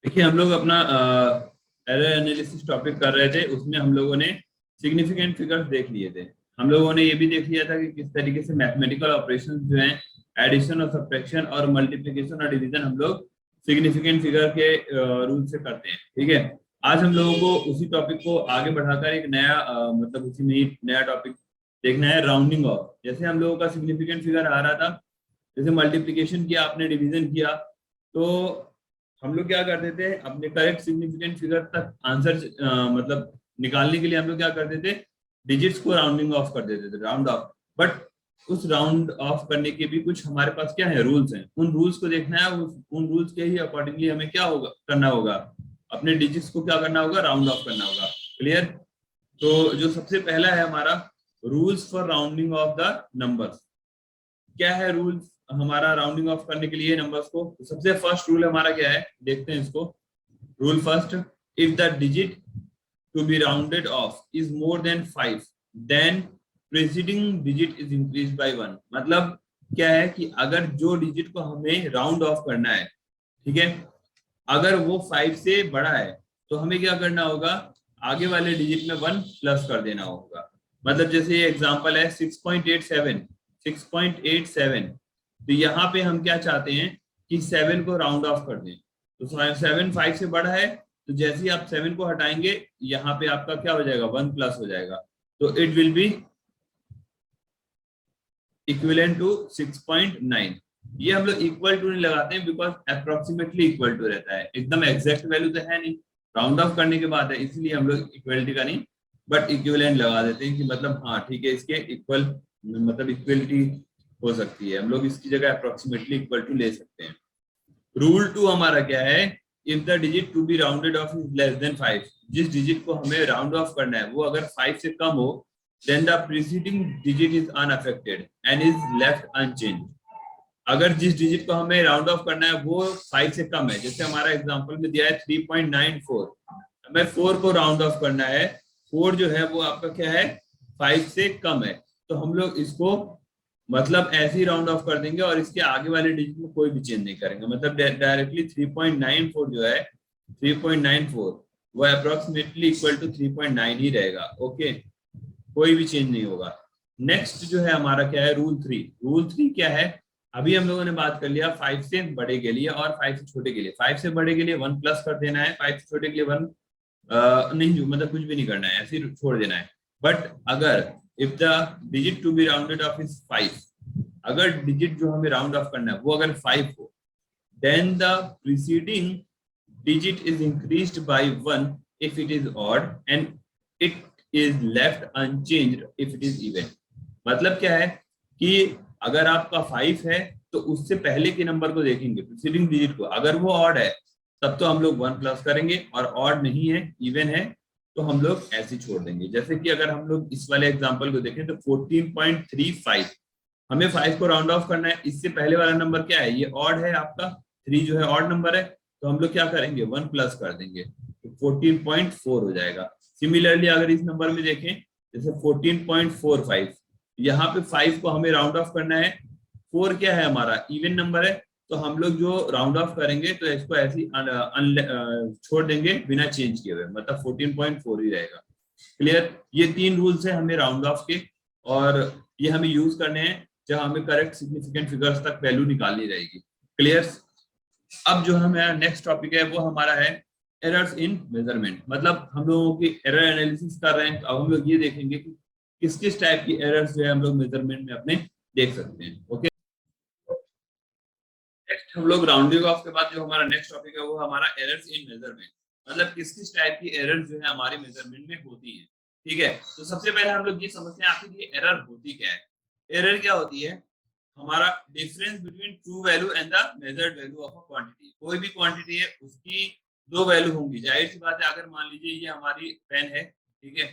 देखिए हम लोग अपना एरर एनालिसिस टॉपिक कर रहे थे। उसमें हम लोगों ने सिग्निफिकेंट फिगर्स देख लिए थे। हम लोगों ने ये भी देख लिया था कि किस तरीके से मैथमेटिकल ऑपरेशंस जो हैं, एडिशन और सब्ट्रैक्शन और मल्टीप्लिकेशन और डिवीजन, हम लोग सिग्निफिकेंट फिगर के रूल से करते हैं। ठीक है, आज हम लोगों को उसी टॉपिक को आगे बढ़ाकर एक नया मतलब उसी में ही नया टॉपिक देखना है, राउंडिंग ऑफ। जैसे हम लोगों का सिग्निफिकेंट फिगर आ रहा था, जैसे मल्टीप्लिकेशन किया आपने, डिवीजन किया, तो हम लोग क्या करते थे, अपने करेक्ट सिग्निफिकेंट फिगर तक आंसर मतलब निकालने के लिए हम लोग क्या करते थे, डिजिट्स को राउंडिंग ऑफ कर देते थे, राउंड ऑफ। बट उस राउंड ऑफ करने के भी कुछ हमारे पास क्या है, रूल्स हैं। उन रूल्स को देखना है, उन रूल्स के ही अकॉर्डिंगली हमें क्या होगा, करना होगा, अपने डिजिट्स को क्या करना होगा, राउंड ऑफ करना होगा। क्लियर? तो जो सबसे पहला है हमारा, rules for rounding off the numbers. क्या है रूल्स हमारा राउंडिंग ऑफ करने के लिए नंबर्स को? तो सबसे फर्स्ट रूल हमारा क्या है, देखते हैं इसको। Rule first, if the digit to be rounded off is more than 5, then preceding digit is increase by 1। मतलब क्या है कि अगर जो डिजिट को हमें राउंड ऑफ करना है, ठीक है, अगर वो 5 से बड़ा है, तो हमें क्या करना होगा, आगे वाले डिजिट में 1 प्लस कर देना होगा। मतलब जैसे ये एग्जांपल है 6.87, 6.87, तो यहाँ पे हम क्या चाहते हैं कि 7 को राउंड ऑफ कर दें। तो 7 5 से बड़ा है, तो जैसे ही आप 7 को हटाएंगे, यहाँ पे आपका क्या हो जाएगा, 1 प्लस हो जाएगा। तो it will be equivalent to 6.9। ये हम लोग इक्वल टू नहीं लगाते हैं, बिकॉज अप्रोक्सीमेटली इक्वल टू रहता है, एकदम एग्जैक्ट वैल्यू तो है नहीं, राउंड ऑफ करने के बाद है, इसलिए हम लोग इक्वलिटी का नहीं बट इक्विवेलेंट लगा देते हैं कि मतलब हाँ ठीक है, इसके इक्वल, मतलब इक्वलिटी हो सकती है, हम लोग इसकी जगह अप्रोक्सीमेटली इक्वल टू ले सकते हैं। रूल 2 हमारा क्या है, if the digit to be rounded off is less than 5, जिस डिजिट को हमें राउंड ऑफ करना है वो अगर 5 से कम हो, then the preceding digit is unaffected and is left unchanged। अगर जिस डिजिट को हमें राउंड ऑफ करना है वो 5 से कम है, जैसे हमारा एग्जांपल में दिया है 3.94, हमें 4 को राउंड ऑफ करना है, 4 जो है वो आपका क्या है, 5 से कम है, तो हम लोग इसको मतलब ऐसे ही राउंड ऑफ कर देंगे और इसके आगे वाले डिजिट में कोई भी चेंज नहीं करेंगे। मतलब डायरेक्टली 3.94 जो है, 3.94 वो अप्रोक्सीमेटली इक्वल टू 3.9 ही रहेगा। ओके, कोई भी चेंज नहीं होगा। नेक्स्ट जो है हमारा क्या है, रूल 3। रूल 3 क्या है, अभी हम लोगों ने बात कर लिया 5 से बड़े के लिए और 5 से छोटे के लिए। 5 से बड़े के लिए 1 प्लस कर देना है, 5 से छोटे के लिए 1 नहीं, मतलब कुछ भी नहीं करना है, ऐसे ही छोड़ देना है। बट अगर if the digit to be rounded off is 5, अगर डिजिट जो हमें राउंड ऑफ करना है वो अगर 5 हो, then the preceding digit is increased by 1 if it is odd and it is left unchanged if it is even। मतलब क्या है कि अगर आपका 5 है तो उससे पहले के नंबर को देखेंगे, प्रीसीडिंग डिजिट को, अगर वो ऑड है तब तो हम लोग 1 प्लस करेंगे, और ऑड नहीं है, इवन है, तो हम लोग ऐसे छोड़ देंगे। जैसे कि अगर हम लोग इस वाले एग्जांपल को देखें तो 14.35, हमें 5 को राउंड ऑफ करना है, इससे पहले वाला नंबर क्या है, ये ऑड है आपका, 3 जो है ऑड नंबर है, तो हम लोग क्या करेंगे, 1 प्लस कर देंगे, तो 14.4 हो जाएगा। सिमिलरली अगर इस नंबर में देखें, जैसे 14.45, यहाँ पे 5 को हमें राउंड ऑफ करना है, 4 क्या है हमारा, इवन नंबर है, तो हम लोग जो राउंड ऑफ करेंगे तो इसको ऐसे ही छोड़ देंगे बिना चेंज किए हुए, मतलब 14.4 ही रहेगा। क्लियर? ये 3 रूल्स है हमें राउंड ऑफ के, और ये हमें यूज करने हैं जब हमें करेक्ट सिग्निफिकेंट फिगर्स तक वैल्यू निकालनी रहेगी। क्लियर? अब जो हमारा नेक्स्ट टॉपिक है वो हमारा है एरर्स इन मेजरमेंट। मतलब हम लोगों की एरर एनालिसिस कर रहे हैं, तो अब हम लोग ये देखेंगे कि किस किस टाइप की एरर्स जो है हम लोग मेजरमेंट में अपने देख सकते हैं। ओके, नेक्स्ट हम लोग राउंडिंग ऑफ के बाद जो हमारा नेक्स्ट टॉपिक है वो हमारा एरर्स इन मेजरमेंट। मतलब किस किस टाइप की एरर्स जो है हमारे मेजरमेंट में होती है। ठीक है, तो सबसे पहले हम लोग ये समझते हैं आखिर ये एरर होती क्या है। एरर क्या होती है, हमारा difference between true value and the measured value of a quantity. कोई भी क्वांटिटी है उसकी दो वैल्यू होंगी, जाहिर सी बात है। अगर मान लीजिए ये हमारी पेन है, ठीक है,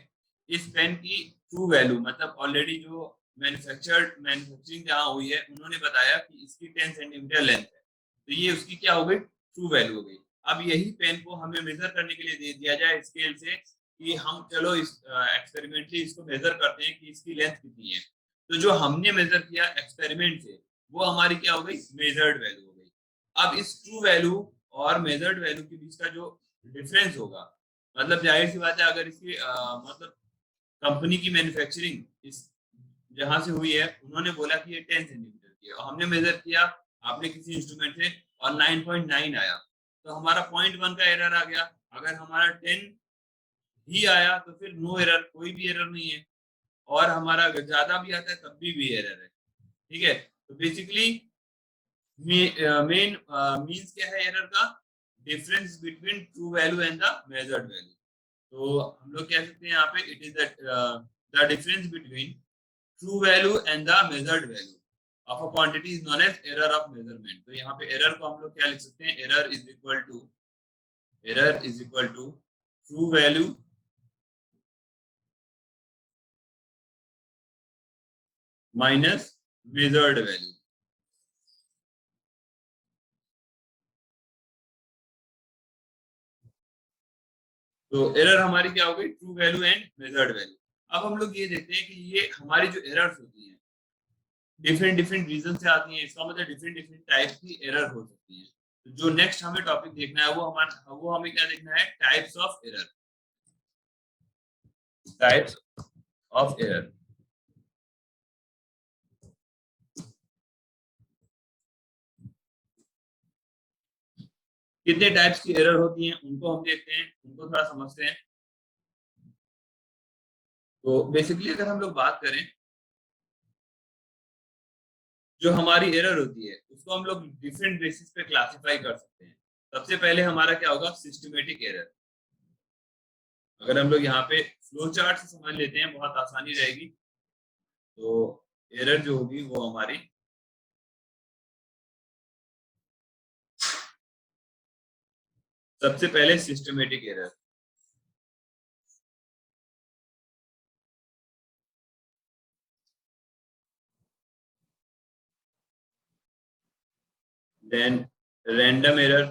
इस पेन की ट्रू वैल्यू, मतलब ऑलरेडी जो मैन्युफैक्चरिंग जहाँ हुई है उन्होंने बताया कि इसकी 10 सेंटीमीटर लेंथ है, तो ये उसकी क्या हो गई, ट्रू वैल्यू हो गई। अब यही पेन को हमें मेजर करने के लिए दे दिया जाए स्केल से, कि हम चलो इस एक्सपेरिमेंटली इसको मेजर करते हैं कि इसकी लेंथ कितनी है। तो जो हमने मेजर किया एक्सपेरिमेंट से वो हमारी क्या हो गई, मेजर्ड वैल्यू हो गई। अब इस ट्रू वैल्यू और मेजर्ड वैल्यू के बीच का जो डिफरेंस होगा, मतलब जाहिर सी बात है अगर इसकी मतलब कंपनी की मैन्युफैक्चरिंग इस जहां से हुई है, उन्होंने बोला कि ये 10 सेंटीमीटर की है और हमने मेजर किया आपने किसी इंस्ट्रूमेंट से और 9.9 आया, तो हमारा 0.1 का एरर आ गया। अगर हमारा 10 ही आया तो फिर नो एरर, कोई भी एरर नहीं है। और हमारा अगर ज्यादा भी आता है तब भी एरर है। ठीक है, तो बेसिकली मेन मींस क्या है एरर का? Difference between true value and the measured value. तो हम लोग कह सकते हैं यहाँ पे it is the difference between true value and the measured value of a quantity is known as error of measurement. तो यहाँ पे एरर को हम लोग क्या लिख सकते हैं? Error is equal to true value minus measured value. तो एरर हमारी क्या हो गई? True value and measured value. अब हम लोग ये देखते हैं कि ये हमारी जो एरर्स होती हैं डिफरेंट डिफरेंट रीजन से आती हैं, इसका मतलब डिफरेंट डिफरेंट टाइप की एरर हो सकती है। तो जो नेक्स्ट हमें टॉपिक देखना है वो हमें क्या देखना है? Types of error. Types of error. कितने टाइप्स की एरर होती हैं उनको हम देखते हैं, उनको थोड़ा समझते हैं। तो बेसिकली अगर हम लोग बात करें, जो हमारी एरर होती है उसको हम लोग डिफरेंट बेसिस पे क्लासिफाई कर सकते हैं। सबसे पहले हमारा क्या होगा? Systematic error. अगर हम लोग यहाँ पे फ्लो चार्ट से समझ लेते हैं बहुत आसानी रहेगी। तो एरर जो होगी वो हमारी सबसे पहले systematic error, then random error,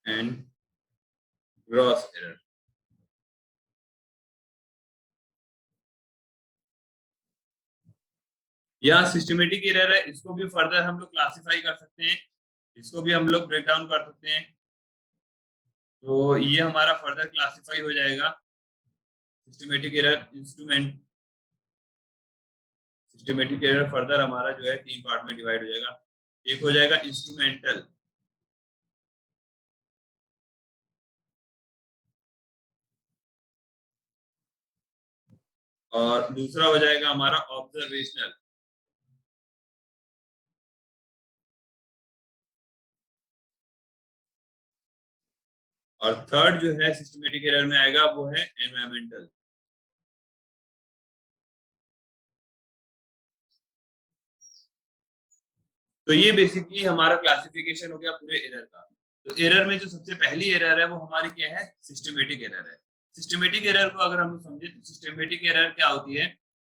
and gross error. यह सिस्टमेटिक एरर है, इसको भी फर्दर हम लोग क्लासिफाई कर सकते हैं, इसको भी हम लोग ब्रेक डाउन कर सकते हैं। तो ये हमारा फर्दर क्लासिफाई हो जाएगा। Systematic error instrument, systematic error further हमारा जो है 3 पार्ट में डिवाइड हो जाएगा। एक हो जाएगा इंस्ट्रूमेंटल, और दूसरा हो जाएगा हमारा ऑब्जर्वेशनल, और थर्ड जो है सिस्टमेटिक एरर में आएगा वो है एनवायरमेंटल। तो ये बेसिकली हमारा क्लासिफिकेशन हो गया पूरे एरर का। तो एरर में जो सबसे पहली एरर है वो हमारी क्या है? सिस्टमेटिक एरर है। सिस्टमेटिक एरर को अगर हम समझे तो सिस्टमेटिक एरर क्या होती है?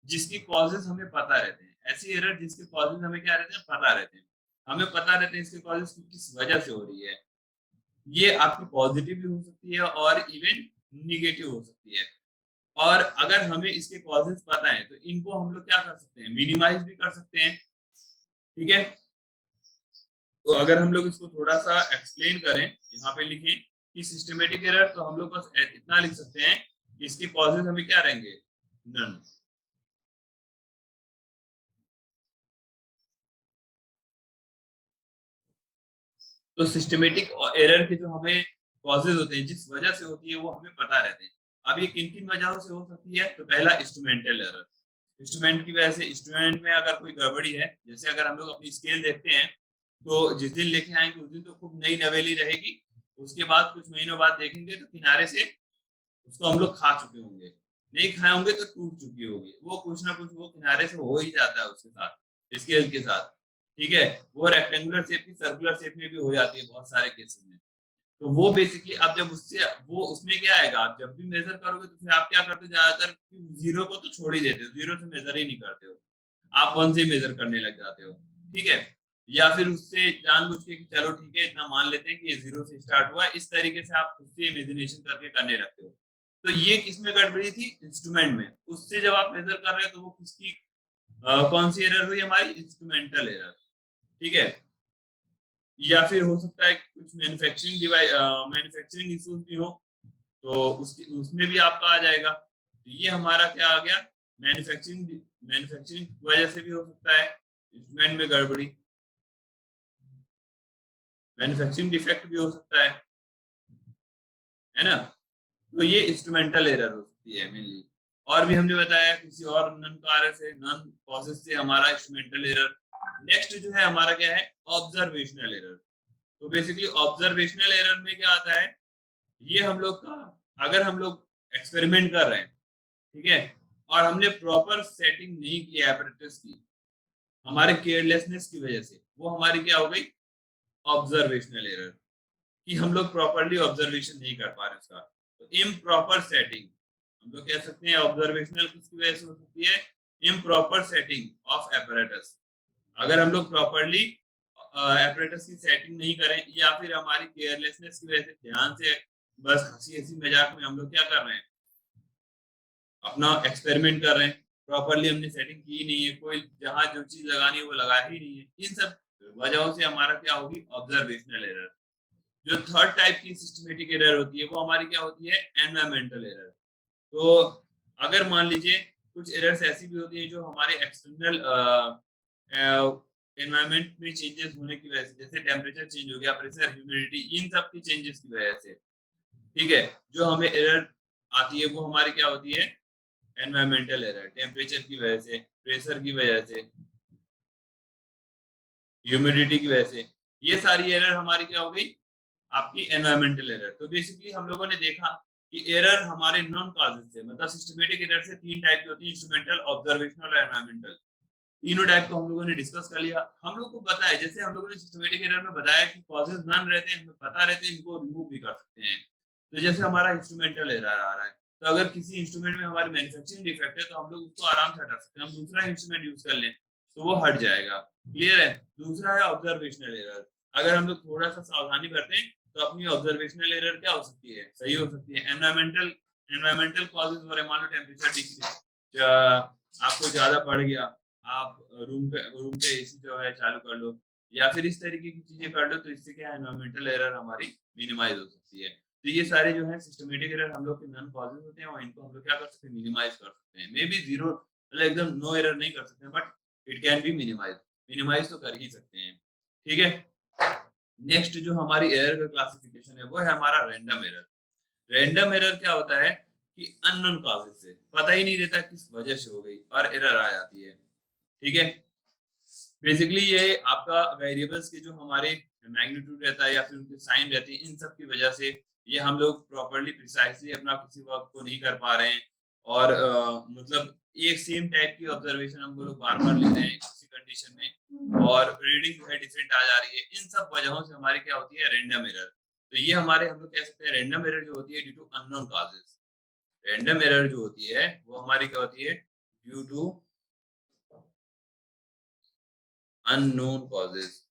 जिसकी कॉजेज हमें पता रहते हैं। ऐसी एरर जिसके कॉजेज हमें क्या रहते हैं? पता रहते हैं। हमें पता रहते हैं इसके कॉजेज किस वजह से हो रही है। ये आपकी पॉजिटिव भी हो सकती है और इवन निगेटिव हो सकती है। और अगर हमें इसके कॉजेज पता है तो इनको हम लोग क्या कर सकते हैं? मिनिमाइज भी कर सकते हैं। ठीक है, तो अगर हम लोग इसको थोड़ा सा एक्सप्लेन करें, यहाँ पे लिखें कि सिस्टमेटिक एरर, तो हम लोग बस इतना लिख सकते हैं कि इसके कॉजेज हमें क्या रहेंगे? नन। तो सिस्टमेटिक एरर के जो हमें कॉजेज होते हैं, जिस वजह से होती है, वो हमें पता रहते हैं। अब ये किन किन वजहों से हो सकती है? तो पहला इंस्ट्रूमेंटल एरर। इंस्ट्रूमेंट की वजह से, इंस्ट्रूमेंट में अगर कोई गड़बड़ी है, जैसे अगर हम लोग अपनी स्केल देखते हैं तो जिस दिन लेके आएंगे उस दिन तो खूब नई नवेली रहेगी, उसके बाद कुछ महीनों बाद देखेंगे तो किनारे से उसको हम लोग खा चुके होंगे, नहीं खाए होंगे तो टूट चुकी होगी, वो कुछ ना कुछ वो किनारे से हो ही जाता है उसके साथ, स्केल के साथ। ठीक है, वो रेक्टेंगुलर शेप की सर्कुलर शेप में भी हो जाती है बहुत सारे केसेस में। तो वो बेसिकली अब जब उससे वो उसमें क्या आएगा, आप जब भी मेजर करोगे तो फिर आप क्या करते हो? ज्यादातर जीरो को तो छोड़ ही देते हो, जीरो से मेजर ही नहीं करते हो, आप वन से मेजर करने लग जाते हो। ठीक है, या फिर उससे जानबूझ के कि चलो ठीक है इतना मान लेते हैं कि ये जीरो से स्टार्ट हुआ, इस तरीके से आप खुद से इमेजिनेशन करके करने लगते हो। तो ये किसमें गड़बड़ी थी, इंस्ट्रूमेंट में। उससे जब आप मेजर कर रहे हैं तो वो किसकी कौन सी एरर हुई, हमारी इंस्ट्रूमेंटल एरर, ठीक है। या फिर हो सकता है कुछ मैन्युफैक्चरिंग डिवाइस मैन्युफैक्चरिंग इश्यूज भी हो, तो उसमें भी आपका आ जाएगा। तो ये हमारा क्या आ गया, मैन्युफैक्चरिंग मैन्युफैक्चरिंग की वजह से भी हो सकता है इंस्ट्रूमेंट में गड़बड़ी, मैन्युफैक्चरिंग डिफेक्ट भी हो सकता है ना। तो ये इंस्ट्रूमेंटल एरर हो सकती है मेनली। और भी हमने बताया किसी और नन कार्य से, नन प्रोसेस से हमारा इंस्ट्रूमेंटल एरर। नेक्स्ट जो है हमारा क्या है, ऑब्जर्वेशनल एरर। तो बेसिकली ऑब्जर्वेशनल एरर में क्या आता है, ये हम लोग का, अगर हम लोग एक्सपेरिमेंट कर रहे हैं, ठीक है, और हमने प्रॉपर सेटिंग नहीं की एपरेटस की, हमारे केयरलेसनेस की वजह से, वो हमारी क्या हो गई, ऑब्जर्वेशनल एरर, कि हम लोग प्रॉपरली ऑब्जर्वेशन नहीं कर पा रहे उसका। तो इम्प्रॉपर सेटिंग हम लोग कह सकते हैं, ऑब्जर्वेशनल किसकी वजह से हो सकती है, इम्प्रॉपर सेटिंग ऑफ एपरेटस। अगर हम लोग प्रॉपरली एपरेटस की सेटिंग नहीं करें, या फिर हमारी केयरलेसनेस की वजह से, ध्यान से बस हंसी हंसी मजाक में हम लोग क्या कर रहे हैं, अपना एक्सपेरिमेंट कर रहे हैं, प्रॉपरली हमने सेटिंग की नहीं है, कोई जहां जो चीज लगानी है वो लगा ही नहीं है, इन सब वजहों से हमारा क्या होगी, ऑब्जर्वेशनल एरर। जो थर्ड टाइप की सिस्टमेटिक एरर होती है वो हमारी क्या होती है, एनवायरमेंटल एरर। तो अगर मान लीजिए कुछ एरर्स ऐसी भी होती है जो हमारे एक्सटर्नल एनवायरमेंट में चेंजेस होने की वजह से, जैसे टेम्परेचर चेंज हो गया, प्रेशर, ह्यूमिडिटी, इन सब की चेंजेस की वजह से, ठीक है, जो हमें एरर आती है वो हमारी क्या होती है, एनवायरमेंटल एरर। टेम्परेचर की वजह से, प्रेशर की वजह से, ह्यूमिडिटी की वजह से, ये सारी एरर हमारी क्या हो गई, आपकी एनवायरमेंटल एरर। तो बेसिकली हम लोगों ने देखा कि एरर हमारे नॉन कॉजेज से, मतलब सिस्टमेटिक एरर से तीन टाइप की होती है, इंस्ट्रूमेंटल, ऑब्जर्वेशनल और एनवायरमेंटल। तीनों टाइप को हम लोगों ने डिस्कस कर लिया। हम लोग को पता है, जैसे हम लोगों ने सिस्टमेटिक एरर में बताया कि कॉजेज नन रहते हैं, हमें पता रहते हैं, इनको रिमूव भी कर सकते हैं। तो जैसे हमारा इंस्ट्रूमेंटल एरर आ रहा है, तो अगर किसी इंस्ट्रूमेंट में हमारे मैन्युफैक्चरिंग डिफेक्ट है तो हम लोग उसको आराम से हटा सकते हैं, हम दूसरा इंस्ट्रूमेंट यूज कर लें तो वो हट जाएगा। क्लियर है। दूसरा है ऑब्जर्वेशनल एरर। अगर हम लोग थोड़ा सा सावधानी बरतें तो अपनी ऑब्जर्वेशनल एरर क्या हो सकती है, सही हो सकती है। एनवायरमेंटल कॉजेज हो रहे, मान लो टेम्परेचर आपको ज्यादा बढ़ गया, आप रूम के एसी जो है चालू कर लो, या फिर इस तरीके की चीजें कर लो, तो इससे क्या है, एनवायरमेंटल एरर हमारी मिनिमाइज हो सकती है। तो ये सारे जो है सिस्टमेटिक एरर हम लोग के नॉन कॉजेज होते हैं, और इनको हम लोग क्या कर सकते हैं, मिनिमाइज कर सकते हैं। मे बी जीरो, मतलब एकदम नो एरर नहीं कर सकते, but it can be minimize, minimize तो कर ही सकते हैं, ठीक है। नेक्स्ट जो हमारी एरर का क्लासिफिकेशन है वो है हमारा रैंडम एरर। रैंडम एरर क्या होता है कि अननोन कॉजेज से, पता ही नहीं रहता किस वजह से हो गई और एरर आ जाती है, ठीक है। बेसिकली ये आपका वेरिएबल्स के जो हमारे मैग्नीट्यूड रहता है या फिर उनके साइन रहते हैं, इन सब की वजह से ये हम लोग प्रॉपर्ली प्रिसाइसली अपना किसी वर्क को नहीं कर पा रहे हैं, और मतलब एक सेम टाइप की ऑब्जर्वेशन हम लोग बार बार ले रहे हैं किसी कंडीशन में, और रीडिंग जो है डिफरेंट आ जा रही है। इन सब वजहों से हमारी क्या होती है, रैंडम एरर। तो ये हमारे, हम लोग कह सकते हैं रैंडम एरर जो होती है due to unknown causes. Random error जो होती है वो हमारी क्या होती है, ड्यू टू अननोन कॉजेज।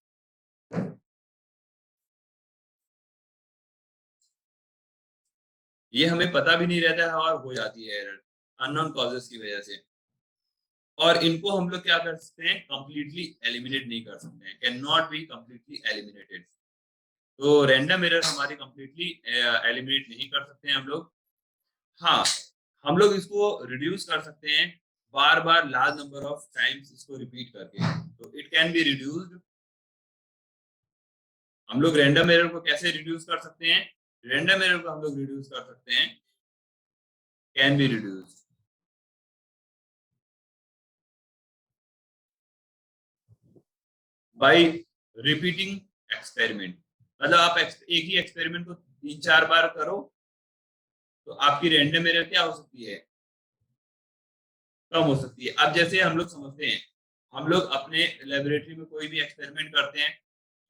ये हमें पता भी नहीं रहता है और हो जाती है एरर अननोन कॉजेज की वजह से। और इनको हम लोग क्या कर सकते हैं, कंप्लीटली एलिमिनेट नहीं कर सकते हैं, can not be completely eliminated. तो रैंडम एरर हमारी कंप्लीटली एलिमिनेट नहीं कर सकते हैं हम लोग। हाँ, हम लोग इसको रिड्यूस कर सकते हैं बार बार लार्ज नंबर ऑफ टाइम्स इसको रिपीट करके, तो इट कैन बी रिड्यूस्ड। हम लोग रैंडम एरर को कैसे रिड्यूस कर सकते हैं, रैंडम एरर को हम लोग रिड्यूस कर सकते हैं, can be reduced by repeating experiment. मतलब आप एक ही एक्सपेरिमेंट को तीन चार बार करो तो आपकी रैंडम एरर क्या हो सकती है, कम हो सकती है। अब जैसे हम लोग समझते हैं, हम लोग अपने लेबोरेटरी में कोई भी एक्सपेरिमेंट करते हैं,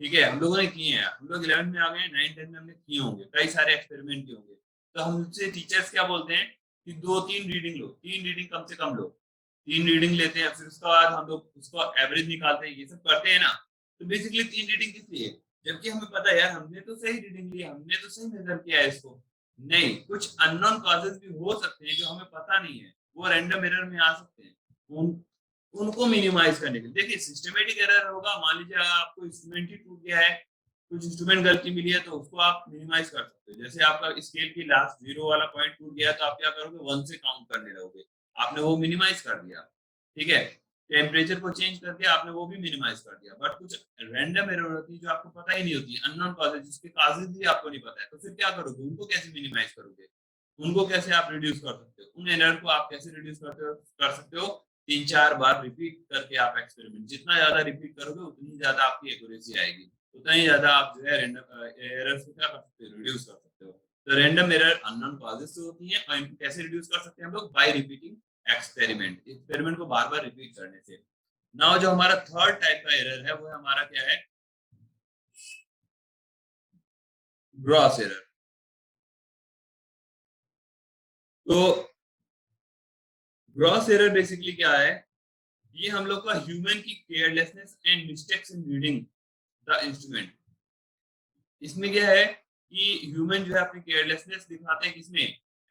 ठीक है, हम लोगों ने किए हैं, हम लोग 11th में आ गए, 9th 10th में हमने किए होंगे, कई सारे एक्सपेरिमेंट किए होंगे। तो हमसे टीचर्स क्या बोलते हैं कि दो तीन रीडिंग लो, तीन रीडिंग कम से कम लो। तीन रीडिंग लेते हैं, फिर उसके बाद हम लोग उसको एवरेज निकालते हैं, ये सब करते हैं ना। तो बेसिकली तीन रीडिंग किस लिए, जबकि हमें पता है यार हमने तो सही रीडिंग ली, हमने तो सही मेजर किया है इसको, नहीं, कुछ अननोन कॉजेज भी हो सकते हैं जो हमें पता नहीं है, वो रैंडम एरर में आ सकते हैं। उन उनको मिनिमाइज करने के लिए देखिए सिस्टमेटिक एरर होगा, मान लीजिए अगर आपको इंस्ट्रूमेंट ही टूट गया है, कुछ इंस्ट्रूमेंट गलती मिली है, तो उसको आप मिनिमाइज कर सकते हो। जैसे आपका स्केल की लास्ट जीरो वाला पॉइंट टूट गया, तो आप क्या करोगे, 1 से काउंट करने लगोगे, आपने वो मिनिमाइज कर दिया। ठीक है, टेम्परेचर को चेंज करके आपने वो भी मिनिमाइज कर दिया। बट कुछ रैंडम एरर होती है जो आपको पता ही नहीं होती, अननोन कॉजेज, जिसके काजेज भी आपको नहीं पता है, तो फिर क्या करोगे, उनको कैसे मिनिमाइज करोगे, उनको कैसे आप रिड्यूस कर सकते हो, उन एरर को आप कैसे रिड्यूस कर सकते हो, 3-4 बार रिपीट करके आप एक्सपेरिमेंट, जितना ज्यादा रिपीट करोगे उतनी ज्यादा आपकी एक्यूरेसी आएगी, उतना ही ज्यादा आप जो है रैंडम एरर्स को क्या कर सकते हो, रिड्यूस कर सकते हो। तो रैंडम एरर अननोन कॉजेज से होती है, और इनको कैसे रिड्यूस कर सकते हैं हम लोग, बाय रिपीटिंग एक्सपेरिमेंट को बार बार रिपीट करने से। नाउ जो हमारा थर्ड टाइप का एरर है वो हमारा क्या है, ग्रॉस एरर। तो ग्रॉस एरर बेसिकली क्या है, ये हम लोग का ह्यूमन की carelessness and mistakes in reading the instrument. इसमें क्या है कि ह्यूमन जो है अपनी केयरलेसनेस दिखाते हैं किसमें,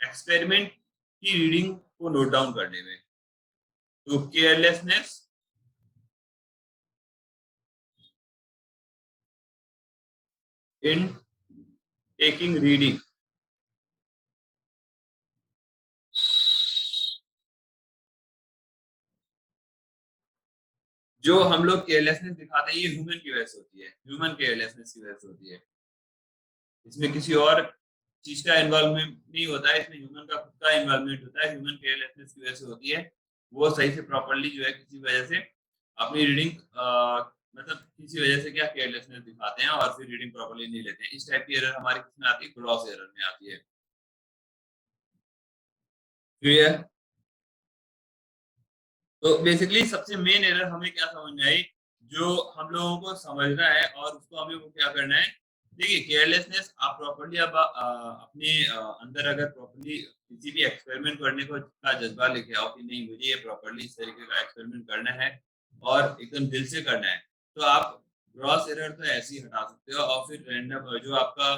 एक्सपेरिमेंट की रीडिंग को नोट डाउन करने में। तो केयरलेसनेस इन टेकिंग रीडिंग, जो हम लोग केयरलेसनेस दिखाते हैं ये ह्यूमन की वजह से होती है, ह्यूमन केयरलेसनेस की वजह से होती है। इसमें किसी और चीज का इन्वॉल्वमेंट नहीं होता है, इसमें ह्यूमन का खुद का इन्वॉल्वमेंट होता है, ह्यूमन केयरलेसनेस की वजह से होती है। वो सही से प्रॉपरली जो है किसी वजह से अपनी रीडिंग मतलब किसी वजह से क्या केयरलेसनेस दिखाते हैं और फिर रीडिंग प्रॉपरली नहीं लेते हैं। इस टाइप की एरर हमारी किसमें आती है, ग्रॉस एरर में आती है। क्लियर। तो बेसिकली सबसे मेन एरर हमें क्या समझ में आई, जो हम लोगों को समझना है और उसको हमें वो क्या करना है, देखिए केयरलेसनेस आप प्रॉपर्ली अब अपने अंदर अगर प्रॉपर्ली किसी भी एक्सपेरिमेंट करने को का जज्बा लेके आओ कि नहीं मुझे ये प्रॉपर्ली इस तरीके का एक्सपेरिमेंट करना है और एकदम दिल से करना है, तो आप ग्रॉस एरर तो ऐसे ही हटा सकते हो, और फिर रैंडम जो आपका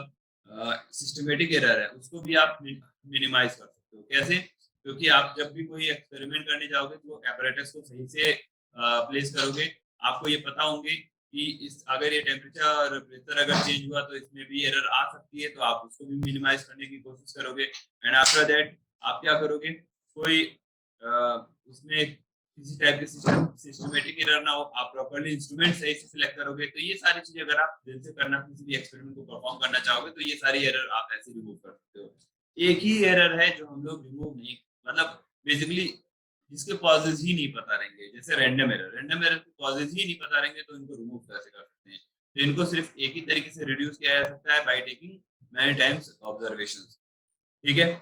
सिस्टमेटिक एरर है उसको भी आप मिनिमाइज कर सकते हो। कैसे, क्योंकि आप जब भी कोई एक्सपेरिमेंट करने जाओगे तो एपरेटस को सही से प्लेस करोगे, आपको ये पता होंगे कि इस अगर ये टेम्परेचर और प्रेशर अगर चेंज हुआ तो इसमें भी एरर आ सकती है, तो आप उसको भी मिनिमाइज करने की कोशिश करोगे। एंड आफ्टर दैट आप क्या करोगे, कोई उसमें किसी टाइप के सिस्टमेटिक एरर ना हो, आप प्रॉपर्ली इंस्ट्रूमेंट सही से सिलेक्ट करोगे, तो ये सारी चीजें अगर आप दिल से करना किसी भी एक्सपेरिमेंट को परफॉर्म करना चाहोगे तो ये सारी एरर आप ऐसे रिमूव कर सकते हो। एक ही एरर है जो हम लोग रिमूव नहीं, मतलब बेसिकली जिसके कॉजेज ही नहीं पता रहेंगे, जैसे रैंडम एरर, रैंडम एरर के कॉजेज ही नहीं पता रहेंगे तो इनको रिमूव कैसे कर सकते हैं। तो इनको सिर्फ एक ही तरीके से रिड्यूस किया जा सकता है, by taking many times observations. ठीक है,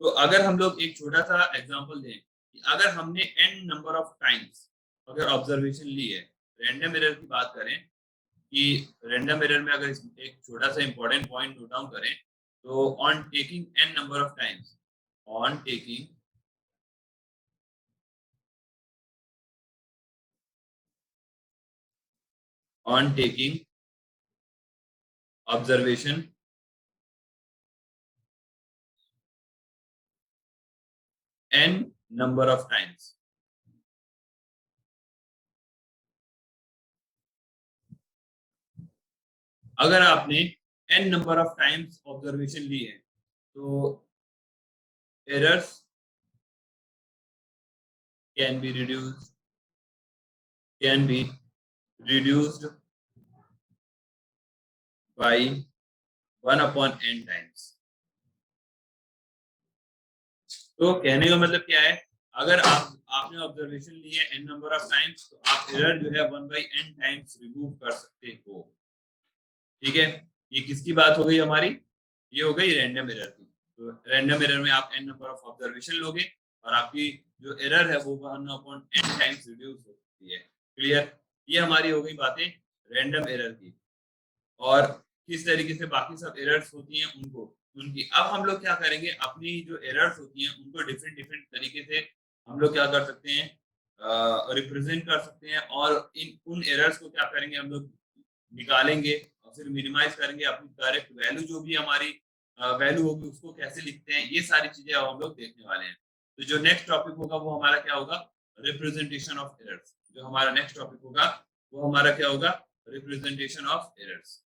तो अगर हम लोग एक छोटा सा एग्जांपल दें कि अगर हमने n नंबर ऑफ टाइम्स अगर ऑब्जर्वेशन ली है, रैंडम एरर की बात करें कि रैंडम एरर में अगर एक छोटा सा इंपॉर्टेंट पॉइंट नोट डाउन करें, तो on taking n number of times, on taking on taking observation n number of times, अगर आपने n number of times observation ली है तो errors can be reduced, can be reduced by 1/n times। तो कहने का मतलब क्या है, अगर आपने ऑब्जर्वेशन ली है n नंबर ऑफ टाइम्स तो आप एरर जो है 1/n टाइम्स रिमूव कर सकते हो। ठीक है, ये किसकी बात हो गई हमारी, ये हो गई रैंडम एरर की। तो रैंडम एरर में आप n नंबर ऑफ ऑब्जर्वेशन लोगे और आपकी जो एरर है वो 1/n टाइम्स रिड्यूस हो सकती है। क्लियर, ये हमारी हो गई बातें रैंडम एरर की। और किस तरीके से बाकी सब एरर्स होती हैं उनको, उनकी अब हम लोग क्या करेंगे, अपनी जो एरर्स होती हैं उनको डिफरेंट डिफरेंट तरीके से हम लोग क्या कर सकते हैं, रिप्रेजेंट कर सकते हैं, और इन उन एरर्स को क्या करेंगे हम लोग निकालेंगे और फिर मिनिमाइज करेंगे, अपनी करेक्ट वैल्यू जो भी हमारी वैल्यू होगी उसको कैसे लिखते हैं, ये सारी चीजें अब हम लोग देखने वाले हैं। तो जो नेक्स्ट टॉपिक होगा वो हमारा क्या होगा, रिप्रेजेंटेशन ऑफ एरर्स। जो हमारा नेक्स्ट टॉपिक होगा वो हमारा क्या होगा, रिप्रेजेंटेशन ऑफ एरर्स।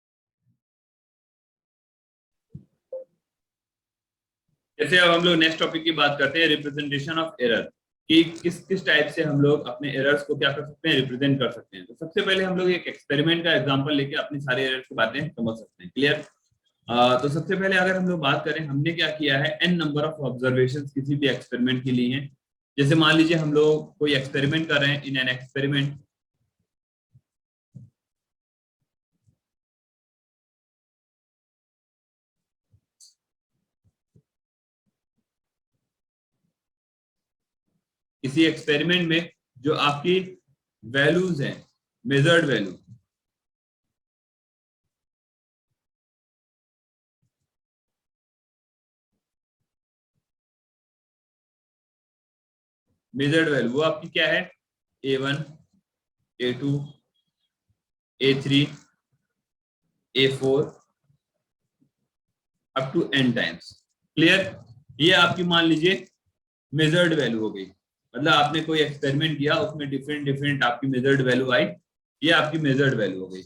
जैसे अब हम लोग नेक्स्ट टॉपिक की बात करते हैं, रिप्रेजेंटेशन ऑफ एरर, कि किस किस टाइप से हम लोग अपने एरर्स को क्या कर सकते हैं, रिप्रेजेंट कर सकते हैं। तो सबसे पहले हम लोग एक एक्सपेरिमेंट का एग्जांपल लेके अपनी सारे एरर्स की बातें समझ सकते हैं। क्लियर? तो सबसे पहले अगर हम लोग बात करें, हमने क्या किया है, n नंबर ऑफ ऑब्जर्वेशंस किसी भी एक्सपेरिमेंट के लिए हैं। जैसे मान लीजिए हम लोग कोई एक्सपेरिमेंट कर रहे हैं, इन एन एक्सपेरिमेंट किसी एक्सपेरिमेंट में जो आपकी वैल्यूज हैं, मेजर्ड वैल्यू, मेजर्ड वैल्यू वो आपकी क्या है, A1, A2, A3, A4 up to n times. Clear? ये आपकी मान लीजिए मेजर्ड वैल्यू हो गई, मतलब आपने कोई एक्सपेरिमेंट किया, उसमें डिफरेंट डिफरेंट आपकी मेजर्ड वैल्यू आई, ये आपकी मेजर्ड वैल्यू हो गई।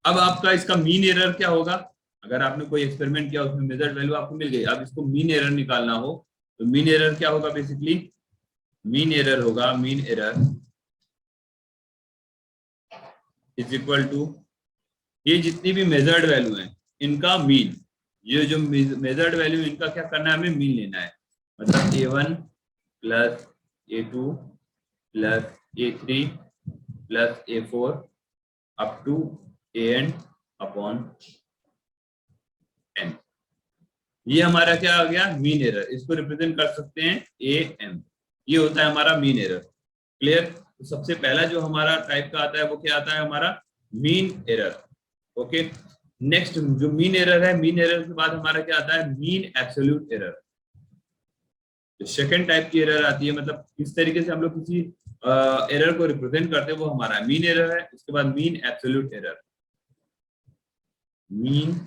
अब आपका इसका मीन एरर क्या होगा, अगर आपने कोई एक्सपेरिमेंट किया उसमें मेजर्ड वैल्यू आपको मिल गई, अब इसको मीन एरर निकालना हो तो मीन एरर क्या होगा, बेसिकली मीन एरर होगा, mean error is equal to ये जितनी भी मेजर्ड वैल्यू है इनका मीन, ये जो मेजर्ड वैल्यू इनका क्या करना है, हमें मीन लेना है। मतलब A1 plus A2 plus A3 plus A4 up to AN upon n। ये हमारा क्या आ गया, मीन एरर। इसको रिप्रेजेंट कर सकते हैं AM, ये होता है हमारा मीन एरर। क्लियर? तो सबसे पहला जो हमारा टाइप का आता है वो क्या आता है, हमारा मीन एरर। ओके, नेक्स्ट जो मीन एरर है, मीन एरर के बाद हमारा क्या आता है, मीन एब्सोल्यूट एरर। जो सेकंड टाइप की एरर आती है, मतलब किस तरीके से हम लोग किसी एरर को रिप्रेजेंट करते हैं, वो हमारा मीन एरर है। उसके बाद mean absolute error, mean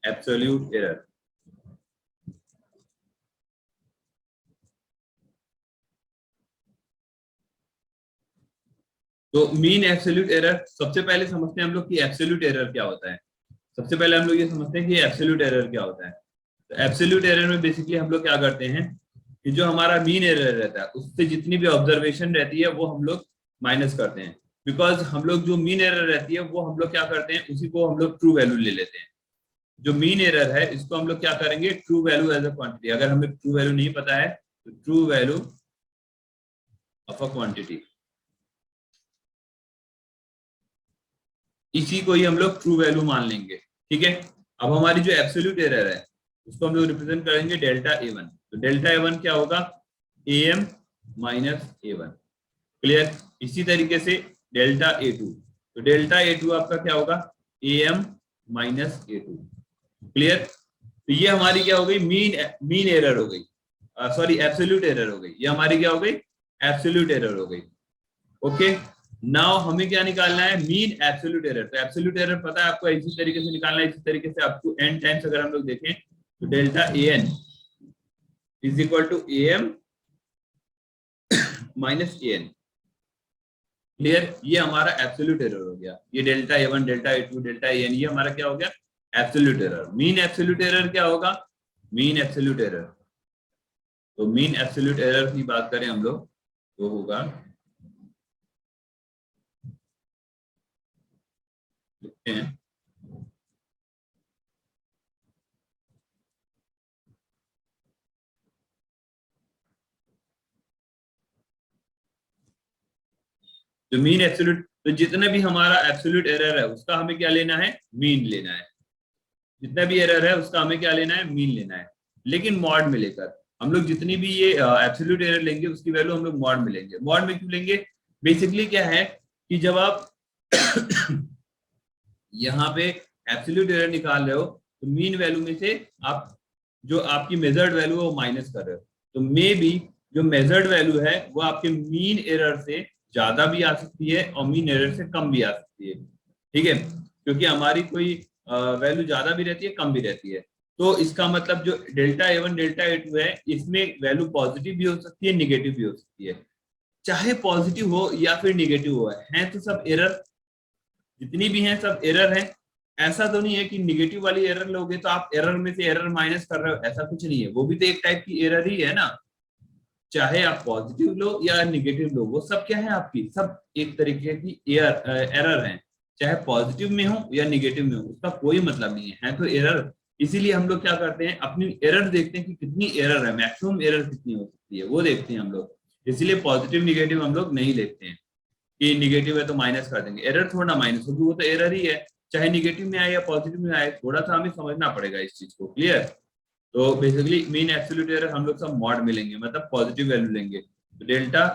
absolute error. तो मीन एब्सोल्यूट एरर सबसे पहले समझते हैं हम लोग कि एब्सोल्यूट एरर क्या होता है। सबसे पहले हम लोग ये समझते हैं कि एब्सोल्यूट एरर क्या होता है। तो एब्सोल्यूट एरर में बेसिकली हम लोग क्या करते हैं कि जो हमारा मीन एरर रहता है उससे जितनी भी ऑब्जर्वेशन रहती है वो हम लोग माइनस करते हैं। बिकॉज हम लोग जो मीन एरर रहती है वो हम लोग क्या करते हैं, उसी को हम लोग ट्रू वैल्यू ले लेते हैं। जो मीन एरर है इसको हम लोग क्या करेंगे, true value as a quantity. अगर हमें ट्रू वैल्यू नहीं पता है तो true value of a quantity, इसी को ही हम लोग ट्रू वैल्यू मान लेंगे। ठीक है? अब हमारी जो एब्सोल्यूट एरर है उसको हम लोग रिप्रेजेंट करेंगे डेल्टा A1। तो डेल्टा A1 क्या होगा, AM माइनस A1। क्लियर? इसी तरीके से डेल्टा A2, तो डेल्टा A2 आपका क्या होगा, AM माइनस A2। क्लियर? तो ये हमारी क्या हो गई, मीन एरर हो गई, सॉरी एब्सोल्यूट एरर हो गई। ये हमारी क्या हो गई, एब्सोल्यूट एरर हो गई। ओके, नाउ हमें क्या निकालना है, मीन एब्सोल्यूट एरर। तो एब्सोल्यूट एरर पता है आपको, इसी तरीके से निकालना है। इसी तरीके से अप टू n टाइम्स अगर हम लोग देखें तो delta AN is equal to AM minus AN। Clear? ये हमारा एब्सोल्यूट एरर हो गया। ये delta A1, delta A2, delta AN, ये हमारा क्या हो गया, absolute error. Mean absolute error क्या होगा, मीन एब्सोल्यूट एरर। तो मीन एब्सोल्यूट एरर की बात करें हम लोग तो होगा, लिखते हैं, जो मीन एब्सोल्यूट, तो जितना भी हमारा एब्सोल्यूट एरर है उसका हमें क्या लेना है, मीन लेना है। जितना भी एरर है उसका हमें क्या लेना है, मीन लेना है। लेकिन मॉड में लेकर हम लोग जितनी भी ये एब्सोल्यूट एरर लेंगे उसकी वैल्यू हम लोग मॉड में लेंगे। मॉड में क्यों लेंगे, बेसिकली क्या है कि जब आप यहाँ पे एब्सोल्यूट एरर निकाल रहे हो तो मीन वैल्यू में से आप जो आपकी मेजर्ड वैल्यू है वो माइनस कर रहे हो। तो मे बी जो मेजर्ड वैल्यू है वो आपके मीन एरर से ज्यादा भी आ सकती है और मीन एरर से कम भी आ सकती है। ठीक है? क्योंकि हमारी कोई वैल्यू ज्यादा भी रहती है, कम भी रहती है। तो इसका मतलब जो डेल्टा A1 डेल्टा A2 है, इसमें वैल्यू पॉजिटिव भी हो सकती है, निगेटिव भी हो सकती है। चाहे पॉजिटिव हो या फिर निगेटिव हो, है तो सब एरर, जितनी भी हैं सब एरर है। ऐसा तो नहीं है कि निगेटिव वाली एरर लोगे तो आप एरर में से एरर माइनस कर रहे हो, ऐसा कुछ नहीं है, वो भी तो एक टाइप की एरर ही है ना। चाहे आप पॉजिटिव लो या निगेटिव लो, वो सब क्या है आपकी, सब एक तरीके की एरर है। चाहे पॉजिटिव में हो या निगेटिव में हो, उसका कोई मतलब नहीं है तो एरर। इसीलिए हम लोग क्या करते हैं, अपनी एरर देखते हैं कि कितनी एरर है, मैक्सिमम एरर कितनी हो सकती है वो देखते हैं हम लोग। इसलिए पॉजिटिव निगेटिव हम लोग नहीं लेते हैं कि निगेटिव है तो माइनस कर देंगे, एरर थोड़ा माइनस होगी, वो तो एरर ही है। चाहे निगेटिव में आए या पॉजिटिव में आए, थोड़ा सा हमें समझना पड़ेगा इस चीज को। क्लियर? तो बेसिकली मीन एब्सोल्यूट एरर हम लोग सब मॉड में लेंगे, मतलब पॉजिटिव वैल्यू लेंगे। तो डेल्टा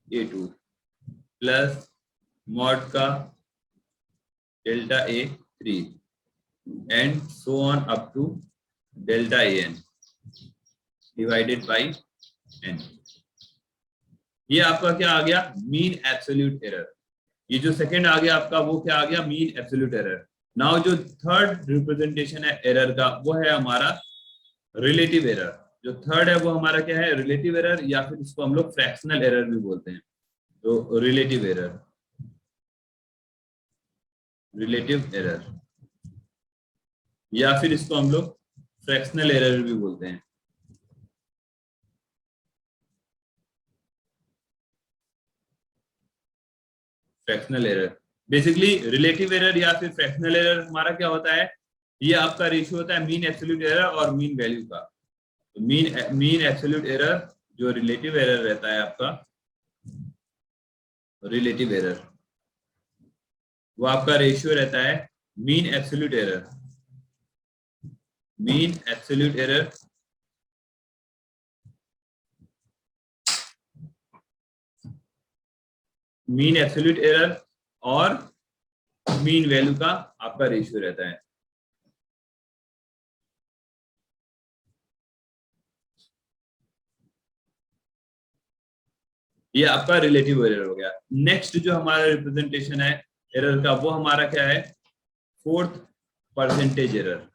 A2 प्लस मॉड का delta A3 and so on up to delta AN divided by n। ये आपका क्या आ गया, मीन एब्सोल्यूट एरर। ये जो सेकंड आ गया आपका, वो क्या आ गया, मीन एब्सोल्यूट एरर। नाउ जो थर्ड रिप्रेजेंटेशन है एरर का, वो है हमारा रिलेटिव एरर। जो थर्ड है वो हमारा क्या है, रिलेटिव एरर, या फिर इसको हम लोग फ्रैक्शनल एरर भी बोलते हैं। तो रिलेटिव एरर, रिलेटिव एरर, या फिर इसको हम लोग फ्रैक्शनल एरर भी बोलते हैं। Fractional error, basically relative error या फिर फ्रैक्शनल एरर हमारा क्या होता है, ये आपका रेशियो होता है मीन एब्सोल्यूट एरर और मीन वैल्यू का। तो मीन एब्सोल्यूट एरर जो रिलेटिव एरर रहता है आपका, रिलेटिव एरर, वो आपका रेशियो रहता है mean absolute error, mean absolute error mean absolute error और मीन वैल्यू का आपका रेशियो रहता है। ये आपका रिलेटिव एरर हो गया। नेक्स्ट जो हमारा रिप्रेजेंटेशन है एरर का, वो हमारा क्या है, fourth percentage error.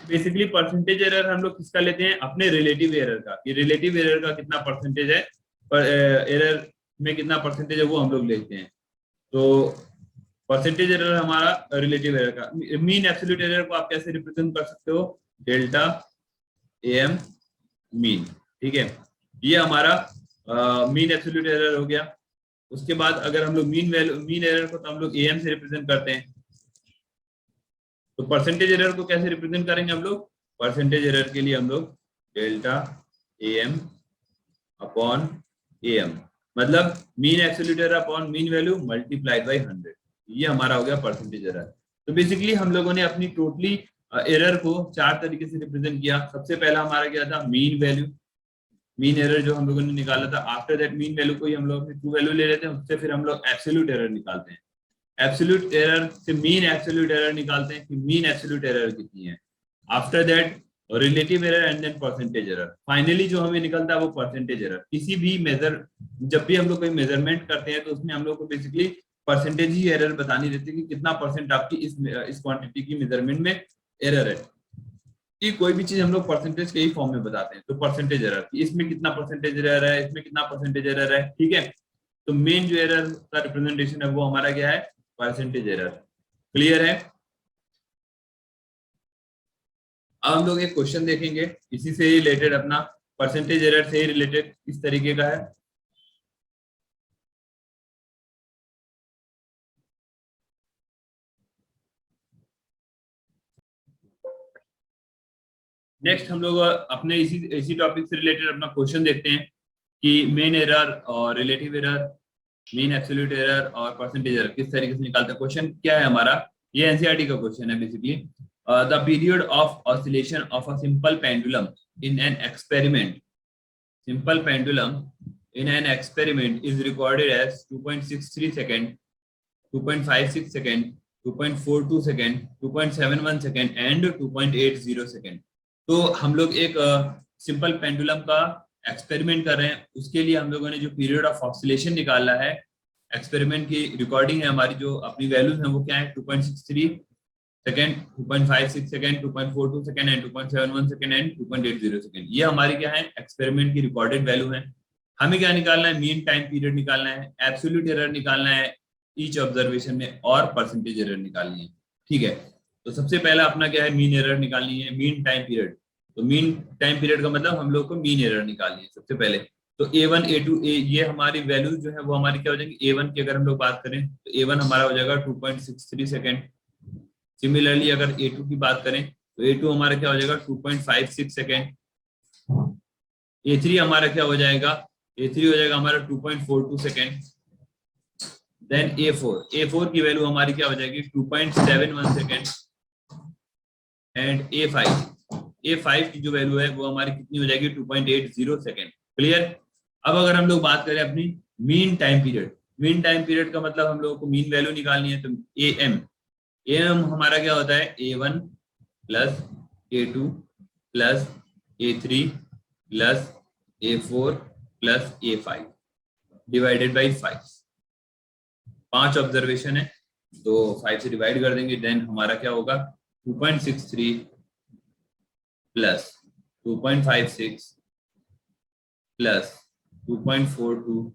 Basically percentage error हम लोग किसका लेते हैं, अपने रिलेटिव एरर का, कि रिलेटिव एरर का कितना परसेंटेज है, पर एरर में कितना परसेंटेज है वो हम लोग लेते हैं। तो परसेंटेज एरर हमारा रिलेटिव एरर का। मीन एब्सोल्यूट एरर को आप कैसे रिप्रेजेंट कर सकते हो, डेल्टा AM मीन। ठीक है, ये हमारा मीन एब्सोल्यूट एरर हो गया। उसके बाद अगर हम लोग मीन एरर को तो हम लोग AM से रिप्रेजेंट करते हैं। तो परसेंटेज एरर को कैसे रिप्रेजेंट करेंगे हम लोग, परसेंटेज एरर के लिए हम लोग डेल्टा AM अपॉन AM, मतलब mean absolute error upon mean value multiplied by 100। ये हमारा हो गया परसेंटेज एरर। तो बेसिकली हम लोगों ने अपनी टोटली एरर को चार तरीके से रिप्रेजेंट किया। सबसे पहला हमारा क्या था, मीन वैल्यू, मीन एरर जो हम लोगों ने निकाला था। आफ्टर दैट मीन वैल्यू को ही हम लोग अपनी ट्रू वैल्यू ले लेते हैं, उससे फिर हम लोग एब्सोल्यूट एरर निकालते हैं। एब्सोल्यूट एरर से मीन एब्सोल्यूट एरर निकालते हैं कि मीन एब्सोल्यूट एरर कितनी है। After that relative error and then percentage error. Finally जो हमें निकलता है वो परसेंटेज एरर। किसी भी मेजर, जब भी हम लोग कोई मेजरमेंट करते हैं तो उसमें हम लोग को बेसिकली परसेंटेज ही एरर बतानी रहती है कि कितना परसेंट आपकी इस क्वांटिटी की मेजरमेंट में एरर है। कि कोई भी चीज हम लोग परसेंटेज के ही फॉर्म में बताते हैं। तो परसेंटेज एरर, इसमें कितना परसेंटेज एरर है, इसमें कितना परसेंटेज एरर है। ठीक है, तो मेन जो एरर का रिप्रेजेंटेशन है वो हमारा क्या है, परसेंटेज एरर। क्लियर है? अब हम लोग एक क्वेश्चन देखेंगे इसी से रिलेटेड, अपना परसेंटेज एरर से ही रिलेटेड इस तरीके का है। नेक्स्ट हम लोग अपने इसी टॉपिक से रिलेटेड अपना क्वेश्चन देखते हैं कि मेन एरर और relative error, mean absolute error और परसेंटेज एरर किस तरीके से निकालते हैं। क्वेश्चन क्या है हमारा, ये एनसीईआरटी का क्वेश्चन है basically. The period of oscillation of a simple pendulum in an experiment, simple pendulum in an experiment is recorded as 2.63 second, 2.56 second, 2.42 second, 2.71 second and 2.80 second। तो हम लोग एक सिंपल पेंडुलम का एक्सपेरिमेंट कर रहे हैं, उसके लिए हम लोगों ने जो पीरियड ऑफ ऑसिलेशन निकाला है एक्सपेरिमेंट की रिकॉर्डिंग है हमारी, जो अपनी वैल्यूज है वो क्या है 2.63 second, 2.56 second, 2.42 second and 2.71 second and 2.80 second. ये हमारी क्या है एक्सपेरिमेंट की रिकॉर्डेड वैल्यू है। हमें क्या निकालना है, मीन टाइम पीरियड निकालना है, एब्सोल्यूट एरर निकालना है ईच ऑब्जर्वेशन में, और परसेंटेज एरर निकालनी है। ठीक है, तो सबसे पहला अपना क्या है, मीन एरर निकालनी है, मीन टाइम पीरियड। तो मीन टाइम पीरियड का मतलब हम लोग को मीन एरर निकालनी है सबसे पहले। तो A1 A2 ये हमारी वैल्यू जो है वो हमारी क्या हो जाएगी, A1 की अगर हम लोग बात करें तो A1 हमारा हो जाएगा 2.63 सेकेंड। सिमिलरली अगर A2 की बात करें तो A2 हमारा क्या हो जाएगा 2.56 सेकेंड। A3 हमारा क्या हो जाएगा, A3 हो जाएगा हमारा 2.42 सेकेंड। देन A4 की वैल्यू हमारी क्या हो जाएगी 2.71 सेकेंड। एंड A5 की जो वैल्यू है वो हमारी कितनी हो जाएगी 2.80 सेकेंड। क्लियर। अब अगर हम लोग बात करें अपनी mean time period, mean time period का मतलब हम लोगों को मीन वैल्यू निकालनी है, तो AM हमारा क्या होता है A1 plus A2 plus A3 plus A4 plus A5 divided by 5। 5 observation है तो 5 से डिवाइड कर देंगे, देन हमारा क्या होगा 2.63 plus 2.56 plus 2.42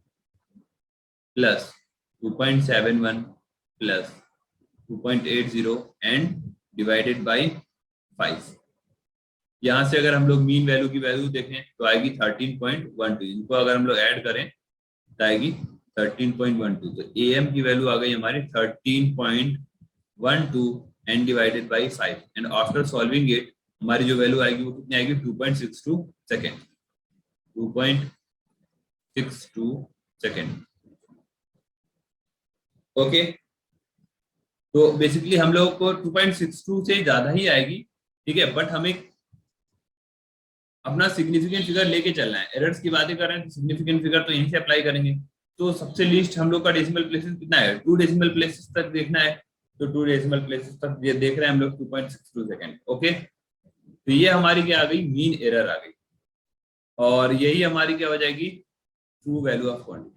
plus 2.71 plus 2.80 and divided by 5। यहाँ से अगर हम लोग मीन वैल्यू की वैल्यू देखें तो आएगी 13.12। इनको अगर हम लोग ऐड करें तो आएगी 13.12। तो AM की वैल्यू आ गई हमारी 13.12 and divided by 5 and after solving it हमारी जो वैल्यू आएगी वो कितनी आएगी 2.62 सेकेंड। 2.62 सेकेंड। ओके, तो बेसिकली हम लोग को 2.62 से ज्यादा ही आएगी। ठीक है, बट हमें अपना सिग्निफिकेंट फिगर लेके चलना है। एरर्स की बातें कर रहे हैं तो सिग्निफिकेंट फिगर तो यहीं से अप्लाई करेंगे। तो सबसे लीस्ट हम लोग का डेसिमल प्लेसेस कितना है, 2 डेसिमल प्लेसेस तक देखना है। तो 2 डेसिमल प्लेसेस तक ये देख रहे हैं हम लोग 2.62 सेकेंड। ओके, तो ये हमारी क्या आ गई, मीन एरर आ गई, और यही हमारी क्या हो जाएगी true value of quantity.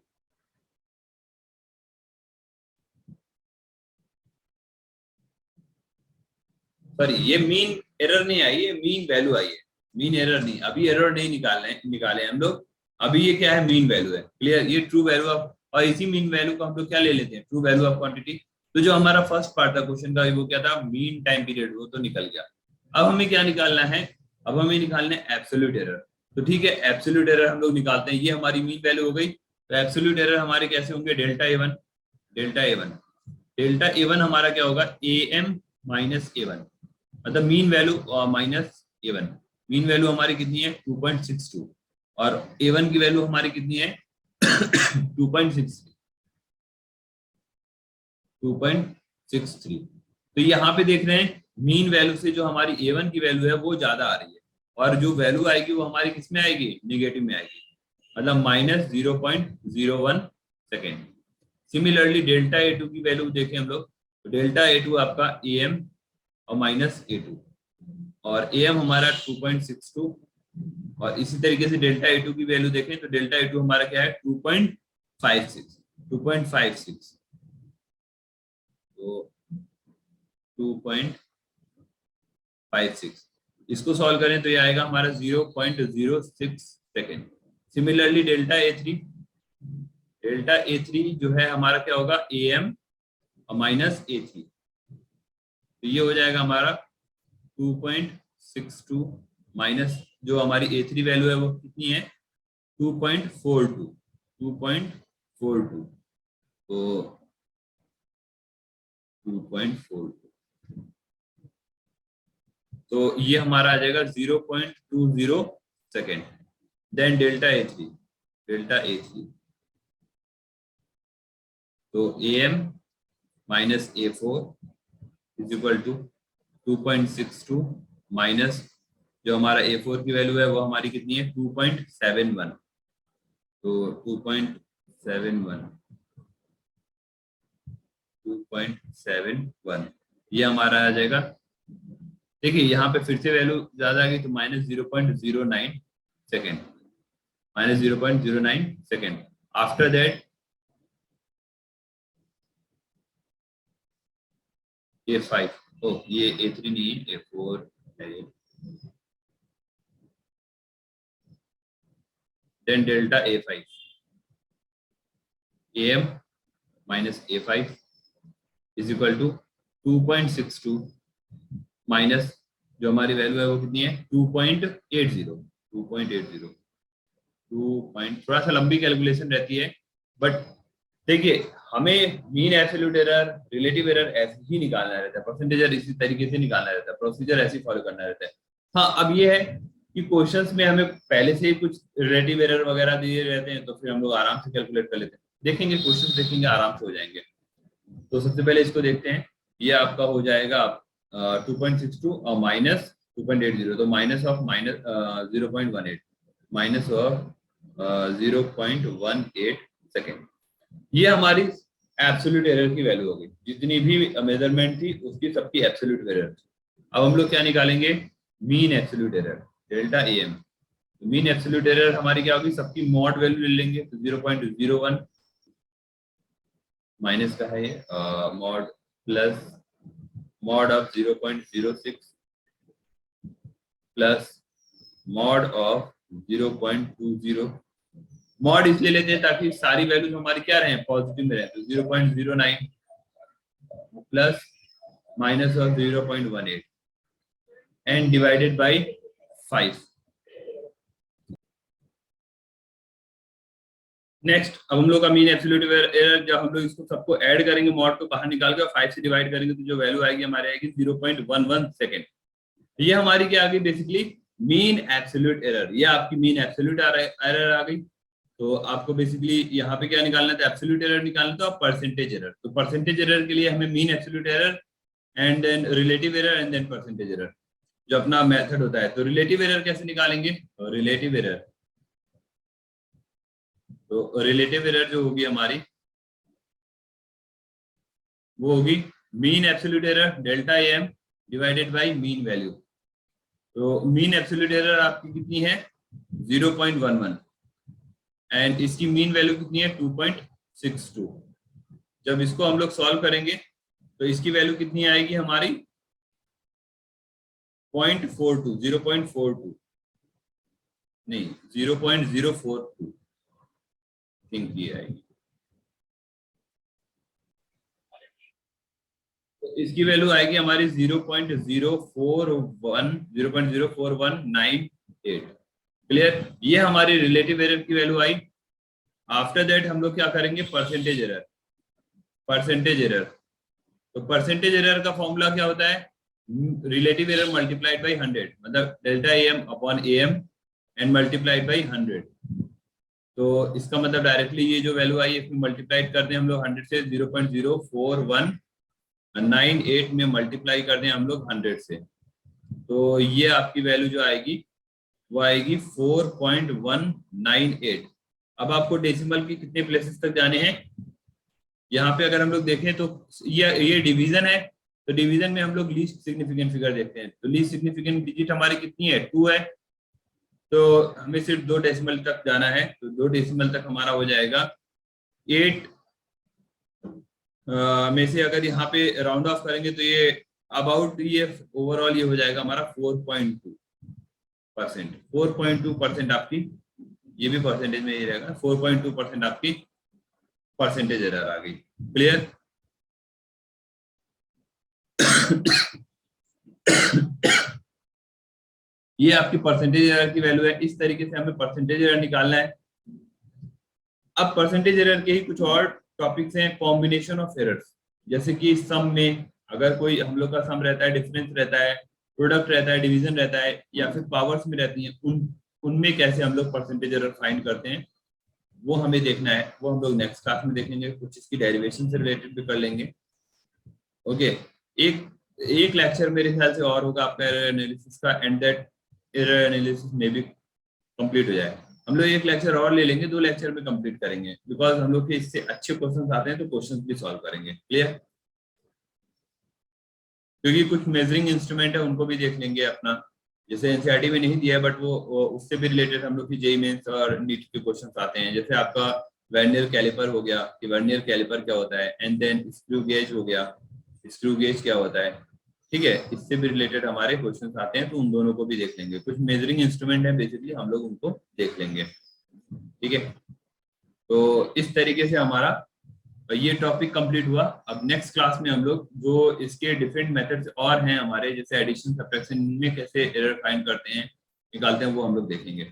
Sorry, ये मीन एरर नहीं आई है, मीन वैल्यू आई है, मीन एरर नहीं। अभी एरर नहीं निकाले हम लोग, अभी ये क्या है मीन वैल्यू है। क्लियर, ये ट्रू वैल्यू ऑफ, और इसी मीन वैल्यू को हम लोग क्या ले लेते हैं, ट्रू वैल्यू ऑफ क्वांटिटी। तो जो हमारा फर्स्ट पार्ट था क्वेश्चन का वो क्या था, मीन टाइम पीरियड, वो तो निकल गया। अब हमें क्या निकालना है, अब हमें निकालना है एब्सोल्यूट एरर। तो ठीक है, एब्सोल्यूट एरर हम लोग निकालते हैं। ये हमारी मीन वैल्यू हो गई, तो एब्सोल्यूट एरर हमारे कैसे होंगे, डेल्टा A1 डेल्टा A1 हमारा क्या होगा AM माइनस A1, मतलब mean value minus A1। Mean value हमारी कितनी है 2.62 और A1 की वैल्यू हमारी कितनी है 2.63। तो यहाँ पे देख रहे हैं मीन वैल्यू से जो हमारी A1 की वैल्यू है वो ज्यादा आ रही है, और जो वैल्यू आएगी वो हमारी किस में आएगी, निगेटिव में आएगी, मतलब -0.01 सेकेंड। सिमिलरली डेल्टा A2 की वैल्यू देखें हम लोग, तो डेल्टा A2 आपका AM और माइनस A2, और AM हमारा 2.62, और इसी तरीके से डेल्टा A2 की वैल्यू देखें तो डेल्टा A2 हमारा क्या है 2.56। तो 2.56 इसको सॉल्व करें तो ये आएगा हमारा 0.06 सेकेंड। सिमिलरली डेल्टा A3 जो है हमारा क्या होगा AM और माइनस A3, तो ये हो जाएगा हमारा 2.62 माइनस जो हमारी A3 वैल्यू है वो कितनी है 2.42। तो 2.42, तो ये हमारा आ जाएगा 0.20 सेकेंड। देन डेल्टा A3 तो AM minus A4 is equal to 2.62 minus जो हमारा A4 की वैल्यू है वो हमारी कितनी है 2.71, तो 2.71 ये हमारा आ जाएगा। देखिए यहाँ पे फिर से वैल्यू ज्यादा आ गई तो -0.09 second, -0.09 second. After that A5, ओ ये A3 नहीं है, A4 है ये। Then delta A5 AM minus A5 is equal to 2.62 minus जो हमारी वैल्यू है वो कितनी है 2.80 थोड़ा सा लंबी कैलकुलेशन रहती है, बट देखिए हमें mean absolute error, relative error ऐसे ही निकालना रहता है, परसेंटेज एरर इसी तरीके से निकालना रहता है, प्रोसीजर ऐसे ही फॉलो करना रहता है। हाँ अब ये है कि क्वेश्चंस में हमें पहले से ही कुछ रिलेटिव एरर वगैरह दिए रहते हैं, तो फिर हम लोग आराम से कैलकुलेट कर लेते हैं। देखेंगे क्वेश्चन देखेंगे आराम से हो जाएंगे। तो सबसे पहले इसको देखते हैं, ये आपका हो जाएगा 2.62 और माइनस 2.80, तो minus of minus 0.18 minus of 0.18 second, ये हमारी एब्सोल्यूट एरर की वैल्यू होगी। जितनी भी मेजरमेंट थी उसकी सबकी एब्सोल्यूट एरर। अब हम लोग क्या निकालेंगे, mean absolute error delta AM। Mean absolute error हमारी क्या होगी, सबकी मॉड वैल्यू ले लेंगे, तो 0.01 माइनस का है ये mod plus mod of 0.06 plus mod of 0.20। Mod इसलिए लेते हैं ताकि सारी वैल्यूज हमारी क्या रहे, पॉजिटिव में रहे, तो 0.09 plus minus of 0.18 and divided by 5। Next अब हम लोग का मीन एब्सोल्यूट एरर, जब हम लोग इसको सबको ऐड करेंगे मॉड को बाहर निकाल के 5 से डिवाइड करेंगे तो जो वैल्यू आएगी हमारे आएगी 0.11 सेकेंड। ये हमारी क्या आ गई, बेसिकली मीन एब्सोल्यूट एरर। ये आपकी मीन एब्सोल्यूट एरर आ गई। तो आपको बेसिकली यहाँ पे क्या निकालना था, एब्सोल्यूट एरर निकालना था और परसेंटेज एरर। तो परसेंटेज एरर के लिए हमें mean absolute error and then relative error and then percentage error जो अपना मेथड होता है। तो रिलेटिव एरर कैसे निकालेंगे, रिलेटिव एरर, तो रिलेटिव एरर जो होगी हमारी वो होगी mean absolute error delta AM divided by mean value. तो मीन एब्सोल्यूट एरर आपकी कितनी है 0.11 एंड इसकी मीन वैल्यू कितनी है 2.62। जब इसको हम लोग सॉल्व करेंगे तो इसकी वैल्यू कितनी आएगी हमारी 0.42 नहीं 0.042 थिंक ये आएगी। तो इसकी वैल्यू आएगी हमारी 0.04198। क्लियर, ये हमारी रिलेटिव एरर की वैल्यू आई। आफ्टर दैट हम लोग क्या करेंगे, परसेंटेज एरर। परसेंटेज एरर, तो परसेंटेज एरर का फॉर्मूला क्या होता है, रिलेटिव एरर मल्टीप्लाइड बाय 100, मतलब delta AM upon AM and multiplied by 100। तो इसका मतलब डायरेक्टली ये जो वैल्यू आई इसमें मल्टीप्लाइड कर दें हम लोग 100 से, 0.04198 में मल्टीप्लाई कर दें हम लोग 100 से, तो ये आपकी वैल्यू जो आएगी वो आएगी 4.198। अब आपको डेसिमल की कितने प्लेसेस तक जाने हैं, यहाँ पे अगर हम लोग देखें तो ये डिवीजन है, तो डिवीजन में हम लोग लीस्ट सिग्निफिकेंट फिगर देखते हैं। तो लीस्ट सिग्निफिकेंट डिजिट हमारी कितनी है 2 है, तो हमें सिर्फ 2 डेसिमल तक जाना है। तो 2 डेसिमल तक हमारा हो जाएगा 8 में से अगर यहाँ पे राउंड ऑफ करेंगे तो ये अबाउट ये ओवरऑल ये हो जाएगा हमारा 4.2%। 4.2% आपकी, ये भी परसेंटेज में ही रहेगा, 4.2% आपकी परसेंटेज एरर आ गई। क्लियर, ये आपकी परसेंटेज एरर की वैल्यू है। इस तरीके से हमें परसेंटेज एरर निकालना है। अब परसेंटेज एरर के ही कुछ और टॉपिक्स हैं, कॉम्बिनेशन ऑफ एरर्स, जैसे कि सम में अगर कोई हम लोग का सम रहता है, डिफरेंस रहता है, प्रोडक्ट रहता है, डिवीजन रहता है, या फिर पावर्स में रहती हैं, उनमें कैसे हम लोग परसेंटेज एरर फाइंड करते हैं वो हमें देखना है। वो हम लोग नेक्स्ट क्लास में देखेंगे, कुछ इसकी डेरिवेशन से रिलेटेड भी कर लेंगे। ओके, एक लेक्चर मेरे ख्याल से और होगा आपका एरर एनालिसिस का, एंड दैट एरर एनालिसिस में भी कंप्लीट हो जाए। हम लोग एक लेक्चर और ले लेंगे, 2 लेक्चर में कंप्लीट करेंगे, बिकॉज हम लोग के इससे अच्छे क्वेश्चंस आते हैं तो क्वेश्चंस भी सॉल्व करेंगे। क्लियर, क्योंकि कुछ मेजरिंग इंस्ट्रूमेंट है उनको भी देख लेंगे अपना, जैसे एनसीईआरटी में नहीं दिया है बट वो उससे भी रिलेटेड हम लोग की जेईई मेंस और नीट के क्वेश्चंस आते हैं। जैसे आपका वर्नियर कैलिपर हो गया कि वर्नियर कैलिपर क्या होता है, एंड देन स्क्रू गेज हो गया, स्क्रू गेज क्या होता है, ठीक है, इससे भी रिलेटेड हमारे क्वेश्चंस आते हैं, तो उन दोनों को भी देख लेंगे। कुछ मेजरिंग इंस्ट्रूमेंट है बेसिकली, हम लोग उनको देख लेंगे, ठीक है। तो इस तरीके से हमारा ये टॉपिक कंप्लीट हुआ। अब नेक्स्ट क्लास में हम लोग जो इसके डिफरेंट मेथड्स और हैं हमारे, जैसे एडिशन सब्ट्रैक्शन, इनमें कैसे एरर फाइंड करते हैं, निकालते हैं, वो हम लोग देखेंगे।